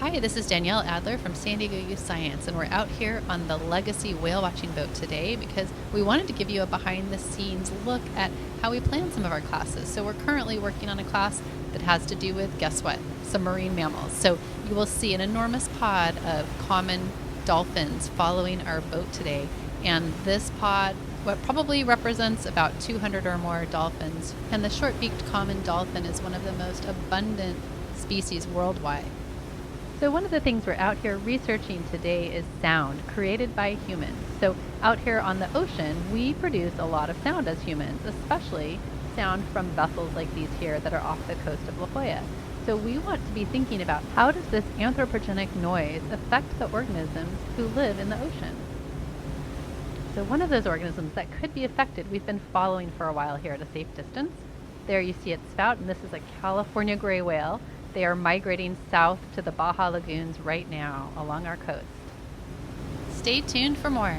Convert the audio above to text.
Hi, this is Danielle Adler from San Diego Youth Science, and we're out here on the Legacy whale watching boat today because we wanted to give you a behind the scenes look at how we plan some of our classes. So we're currently working on a class that has to do with, guess what, some marine mammals. So you will see an enormous pod of common dolphins following our boat today, and this pod what probably represents about 200 or more dolphins, and the short-beaked common dolphin is one of the most abundant species worldwide. So one of the things we're out here researching today is sound created by humans. So out here on the ocean, we produce a lot of sound as humans, especially sound from vessels like these here that are off the coast of La Jolla. So we want to be thinking about how does this anthropogenic noise affect the organisms who live in the ocean? So one of those organisms that could be affected, we've been following for a while here at a safe distance. There you see its spout, and this is a California gray whale. They are migrating south to the Baja Lagoons right now along our coast. Stay tuned for more.